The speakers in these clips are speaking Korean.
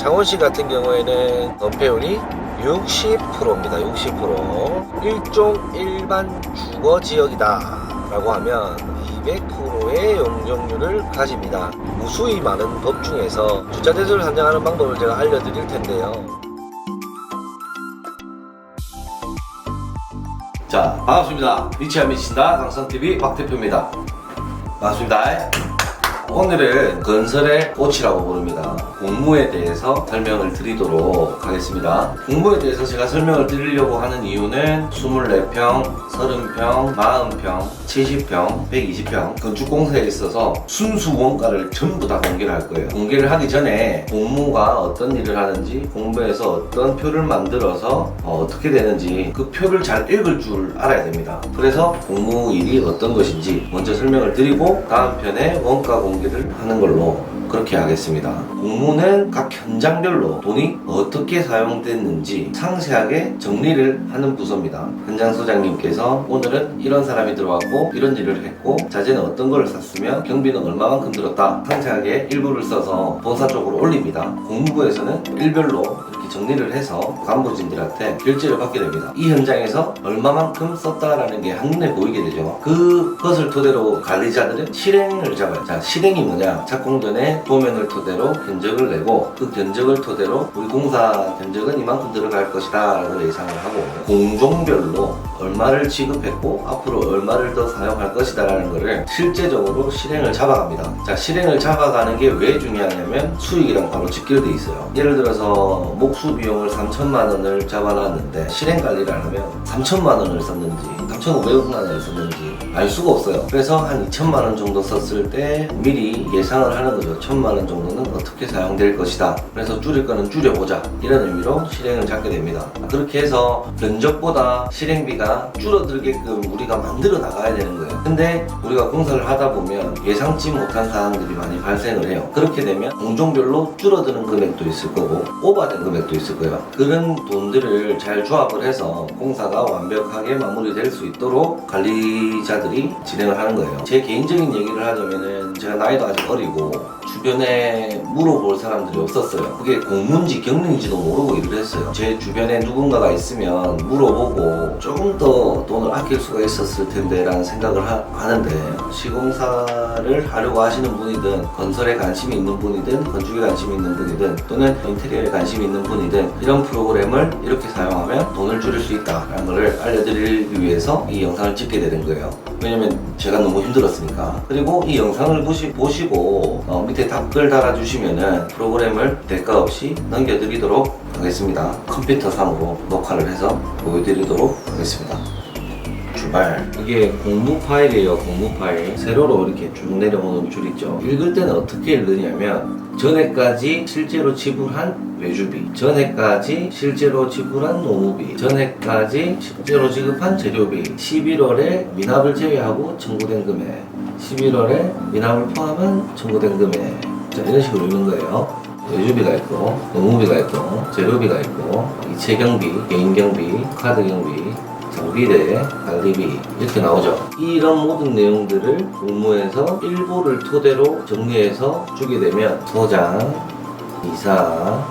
창원시 같은 경우에는 건폐율이 60%입니다. 60%. 일종 일반 주거 지역이다 라고 하면 200%의 용적률을 가집니다. 무수히 많은 법 중에서 주차대지를 산정하는 방법을 제가 알려드릴 텐데요. 자, 반갑습니다. 위치한 미친다 강성TV 박대표입니다. 반갑습니다. 오늘은 건설의 꽃이라고 부릅니다. 공무에 대해서 설명을 드리도록 하겠습니다. 공무에 대해서 제가 설명을 드리려고 하는 이유는 24평, 30평, 40평, 70평, 120평 건축공사에 있어서 순수 원가를 전부 다 공개를 할 거예요. 공개를 하기 전에 공무가 어떤 일을 하는지, 공무에서 어떤 표를 만들어서 어떻게 되는지 그 표를 잘 읽을 줄 알아야 됩니다. 그래서 공무 일이 어떤 것인지 먼저 설명을 드리고 다음 편에 원가 공개를 하는 걸로 그렇게 하겠습니다. 공무는 각 현장별로 돈이 어떻게 사용됐는지 상세하게 정리를 하는 부서입니다. 현장 소장님께서 오늘은 이런 사람이 들어왔고 이런 일을 했고 자재는 어떤 걸 샀으며 경비는 얼마만큼 들었다, 상세하게 일부를 써서 본사 쪽으로 올립니다. 공무부에서는 일별로 이렇게 정리를 해서 간부진들한테 결제를 받게 됩니다. 이 현장에서 얼마만큼 썼다라는 게 한눈에 보이게 되죠. 그것을 토대로 관리자들은 실행을 잡아요. 자, 실행이 뭐냐? 착공전에 도면을 토대로 견적을 내고 그 견적을 토대로 우리 공사 견적은 이만큼 들어갈 것이다 라고 예상을 하고 공종별로 얼마를 지급했고 앞으로 얼마를 더 사용할 것이다 라는 것을 실제적으로 실행을 잡아갑니다. 자, 실행을 잡아가는 게 왜 중요하냐면 수익이랑 바로 직결돼 있어요. 예를 들어서 목수 비용을 3천만 원을 잡아놨는데 실행 관리를 안 하면 3천만 원을 썼는지 3,500만 원을 썼는지 알 수가 없어요. 그래서 한 2천만 원 정도 썼을 때 미리 예상을 하는 거죠. 1,000만 원 정도는 어떻게 사용될 것이다. 그래서 줄일 거는 줄여보자. 이런 의미로 실행을 잡게 됩니다. 그렇게 해서 견적보다 실행비가 줄어들게끔 우리가 만들어 나가야 되는 거예요. 근데 우리가 공사를 하다 보면 예상치 못한 사항들이 많이 발생을 해요. 그렇게 되면 공종별로 줄어드는 금액도 있을 거고 오버된 금액도 있을 거예요. 그런 돈들을 잘 조합을 해서 공사가 완벽하게 마무리될 수 있도록 관리자들이 진행을 하는 거예요. 제 개인적인 얘기를 하자면은 제가 나이도 아직 어리고 주변에 물어볼 사람들이 없었어요. 그게 공무인지 경륜인지도 모르고 일을 했어요. 제 주변에 누군가가 있으면 물어보고 조금 더 돈을 아낄 수가 있었을 텐데 라는 생각을 하는데 시공사를 하려고 하시는 분이든 건설에 관심이 있는 분이든 건축에 관심이 있는 분이든 또는 인테리어에 관심이 있는 분이든 이런 프로그램을 이렇게 사용하면 돈을 줄일 수 있다 라는 걸 알려드리기 위해서 이 영상을 찍게 되는 거예요. 왜냐면 제가 너무 힘들었으니까. 그리고 이 영상을 보시고 밑에 댓글 달아주시면은 프로그램을 대가 없이 넘겨드리도록 하겠습니다. 컴퓨터 상으로 녹화를 해서 보여드리도록 하겠습니다. 출발. 이게 공무 파일이에요. 공무 파일. 세로로 이렇게 쭉 내려오는 줄 있죠. 읽을 때는 어떻게 읽느냐면 전해까지 실제로 지불한 외주비, 전해까지 실제로 지불한 노무비, 전해까지 실제로 지급한 재료비, 11월에 미납을 제외하고 청구된 금액, 11월에 미납을 포함한 청구된 금액. 자, 이런 식으로 읽는 거예요. 외주비가 있고 노무비가 있고 재료비가 있고 이체 경비, 개인 경비, 카드 경비, 장비대, 관리비 이렇게 나오죠. 이런 모든 내용들을 공무에서 일부를 토대로 정리해서 주게 되면 소장, 이사,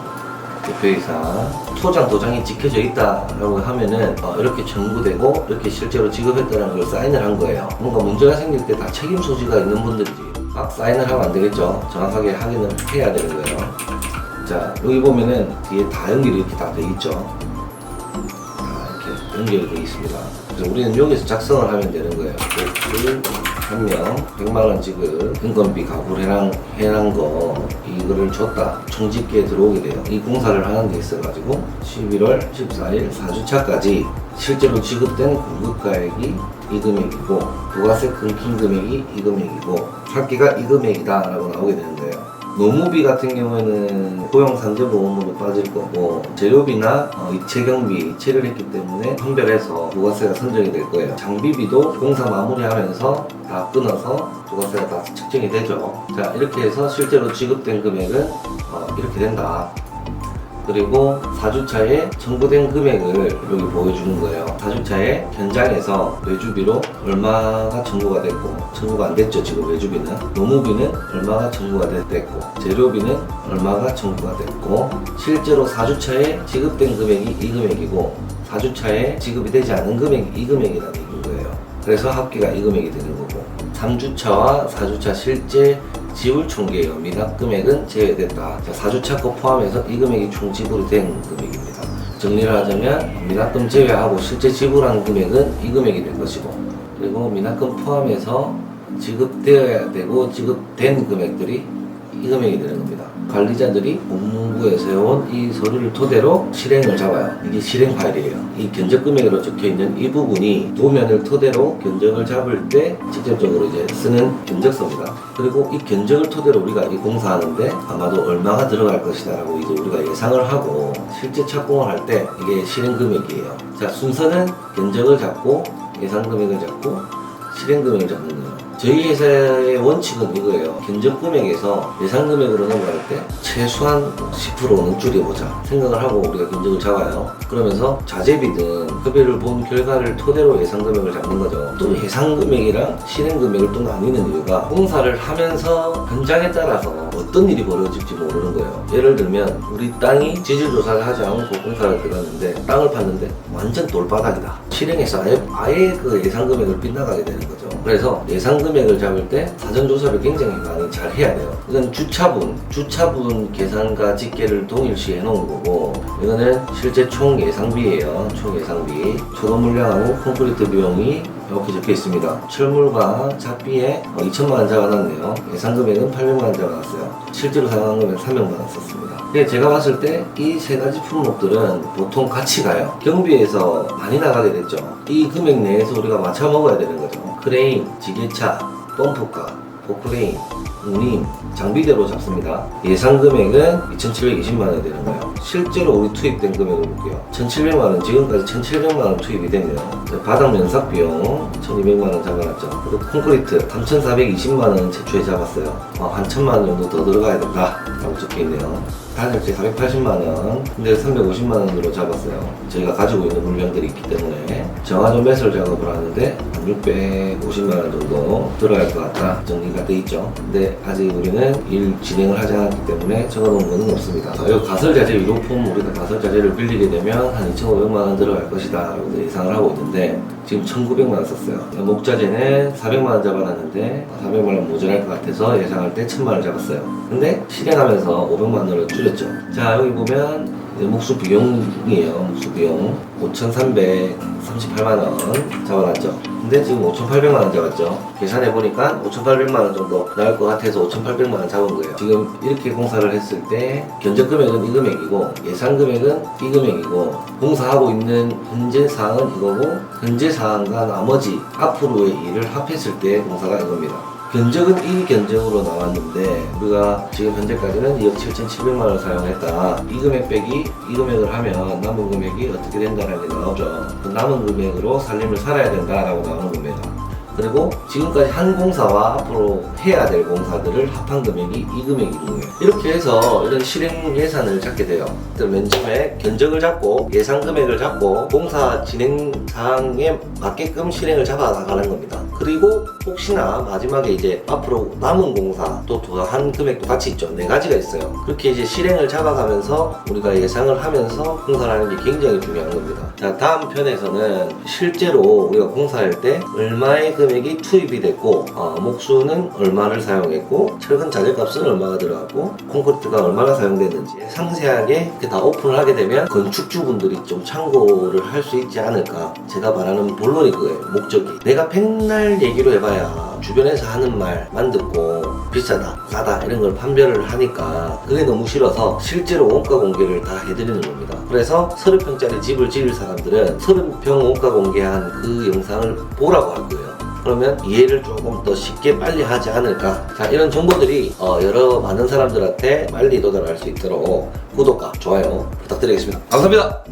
대표이사, 소장 도장이 찍혀져 있다라고 하면은 이렇게 청구되고 이렇게 실제로 지급했다는 걸 사인을 한 거예요. 뭔가 문제가 생길 때 다 책임 소지가 있는 분들이지 막 사인을 하면 안 되겠죠. 정확하게 확인을 해야 되는 거예요. 자, 여기 보면은 뒤에 다 연결이 이렇게 다 돼 있죠. 연결되어 있습니다. 그래서 우리는 여기서 작성을 하면 되는 거예요. 한 명 100만원 지급 인건비 가불 해난 거 이거를 줬다. 총집계에 들어오게 돼요. 이 공사를 하는 데 있어가지고 11월 14일 4주차까지 실제로 지급된 공급가액이 이 금액이고 부가세 끊긴 금액이 이 금액이고 합계가 이 금액이다 라고 나오게 되는 거예요. 노무비 같은 경우에는 고용산재보험으로 빠질 거고 재료비나 이체경비, 이체를 했기 때문에 판별해서 부가세가 선정이 될 거예요. 장비비도 공사 마무리하면서 다 끊어서 부가세가 다 측정이 되죠. 자, 이렇게 해서 실제로 지급된 금액은 이렇게 된다. 그리고 4주차에 청구된 금액을 여기 보여주는 거예요. 4주차에 현장에서 외주비로 얼마가 청구가 됐고, 청구가 안 됐죠 지금 외주비는. 노무비는 얼마가 청구가 됐고, 재료비는 얼마가 청구가 됐고, 실제로 4주차에 지급된 금액이 이 금액이고 4주차에 지급이 되지 않은 금액이 이 금액이라는 얘기인 거예요. 그래서 합계가 이 금액이 되는 거고, 3주차와 4주차 실제 지불 총계예요. 미납 금액은 제외됐다. 4주차 거 포함해서 이 금액이 총 지불이 된 금액입니다. 정리를 하자면 미납금 제외하고 실제 지불한 금액은 이 금액이 될 것이고, 그리고 미납금 포함해서 지급되어야 되고 지급된 금액들이 이 금액이 되는 겁니다. 관리자들이 법무부에서 해온 이 서류를 토대로 실행을 잡아요. 이게 실행 파일이에요. 이 견적 금액으로 적혀있는 이 부분이 도면을 토대로 견적을 잡을 때 직접적으로 이제 쓰는 견적서입니다. 그리고 이 견적을 토대로 우리가 이 공사하는데 아마도 얼마가 들어갈 것이다 라고 이제 우리가 예상을 하고 실제 착공을 할 때 이게 실행 금액이에요. 자, 순서는 견적을 잡고 예상 금액을 잡고 실행 금액을 잡는 거예요. 저희 회사의 원칙은 이거예요. 견적 금액에서 예상 금액으로 넘어갈 때 최소한 10%는 줄여보자 생각을 하고 우리가 견적을 잡아요. 그러면서 자재비든 급여를 본 결과를 토대로 예상 금액을 잡는 거죠. 또 예상 금액이랑 실행 금액을 또 나뉘는 이유가 공사를 하면서 현장에 따라서 어떤 일이 벌어질지 모르는 거예요. 예를 들면 우리 땅이 지질 조사를 하지 않고 공사를 들어갔는데 땅을 팠는데 완전 돌바닥이다. 실행해서 아예 그 예상 금액을 빗나가게 되는 거죠. 그래서 예상 금액을 잡을 때 사전 조사를 굉장히 많이 잘 해야 돼요. 이건 주차분 계산과 집계를 동일시 해놓은 거고, 이거는 실제 총 예상비예요. 총 예상비. 초도 물량하고 콘크리트 비용이 이렇게 적혀 있습니다. 철물과 잡비에 2천만 원 잡아놨네요. 예상 금액은 800만 원 잡아놨어요. 실제로 사용한 금액 300만 원 썼습니다. 근데 제가 봤을 때 이 세 가지 품목들은 보통 같이 가요. 경비에서 많이 나가게 됐죠. 이 금액 내에서 우리가 맞춰 먹어야 되는 거죠. 크레인, 지게차, 펌프카, 포크레인, 운임, 장비대로 잡습니다. 예상 금액은 2,720만원 되는 거예요. 실제로 우리 투입된 금액을 볼게요. 1,700만원, 지금까지 1,700만원 투입이 됐네요. 바닥 면삭 비용 1,200만원 잡아놨죠. 그리고 콘크리트 3,420만원 최초에 잡았어요. 한 1,000만원 정도 더 들어가야 된다 라고 적혀있네요. 단열재 480만원, 근데 350만원으로 잡았어요. 저희가 가지고 있는 물량들이 있기 때문에. 정화조 매설 작업을 하는데 한 650만원 정도 들어갈 것 같다 정리가 돼 있죠. 근데 아직 우리는 일 진행을 하지 않았기 때문에 적어놓은 거는 없습니다. 이 가설자재 유로품 우리가 가설자재를 빌리게 되면 한 2,500만원 들어갈 것이다 라고 예상을 하고 있는데 지금 1,900만원 썼어요. 목자재는 400만원 잡아놨는데 400만원 모자랄 것 같아서 예상할 때 1,000만원 잡았어요. 근데 실행하면서 500만원을 줄였죠. 자, 여기 보면 목수 비용이에요. 목수 비용 5,338만원 잡아놨죠. 근데 지금 5,800만원 잡았죠. 계산해보니까 5,800만원 정도 나올 것 같아서 5,800만원 잡은 거예요. 지금 이렇게 공사를 했을 때 견적 금액은 이 금액이고 예상 금액은 이 금액이고 공사하고 있는 현재 사항은 이거고 현재 사항과 나머지 앞으로의 일을 합했을 때 공사가 이겁니다. 견적은 이 견적으로 나왔는데 우리가 지금 현재까지는 2억 7,700만원을 사용했다. 이 금액 빼기 이 금액을 하면 남은 금액이 어떻게 된다는 게 나오죠. 그 남은 금액으로 살림을 살아야 된다라고 나오는 겁니다. 그리고 지금까지 한 공사와 앞으로 해야 될 공사들을 합한 금액이 이 금액인 거예요. 이렇게 해서 이런 실행 예산을 잡게 돼요. 맨 처음에 견적을 잡고 예상 금액을 잡고 공사 진행 사항에 맞게끔 실행을 잡아 나가는 겁니다. 그리고 혹시나 마지막에 이제 앞으로 남은 공사 또 한 금액도 같이 있죠. 4가지가 있어요. 그렇게 이제 실행을 잡아가면서 우리가 예상을 하면서 공사를 하는 게 굉장히 중요한 겁니다. 자, 다음 편에서는 실제로 우리가 공사할 때 얼마의 금액이 투입이 됐고 목수는 얼마를 사용했고 철근 자재값은 얼마가 들어갔고 콘크리트가 얼마나 사용됐는지 상세하게 다 오픈을 하게 되면 건축주분들이 좀 참고를 할 수 있지 않을까. 제가 말하는 본론이 그거예요. 목적이 내가 백날 얘기로 해봐야 주변에서 하는 말만 듣고 비싸다 싸다 이런 걸 판별을 하니까 그게 너무 싫어서 실제로 원가 공개를 다 해드리는 겁니다. 그래서 30평짜리 집을 지을 사람들은 30평 원가 공개한 그 영상을 보라고 할 거예요. 그러면 이해를 조금 더 쉽게 빨리 하지 않을까. 자, 이런 정보들이 많은 사람들한테 빨리 도달할 수 있도록 구독과 좋아요 부탁드리겠습니다. 감사합니다.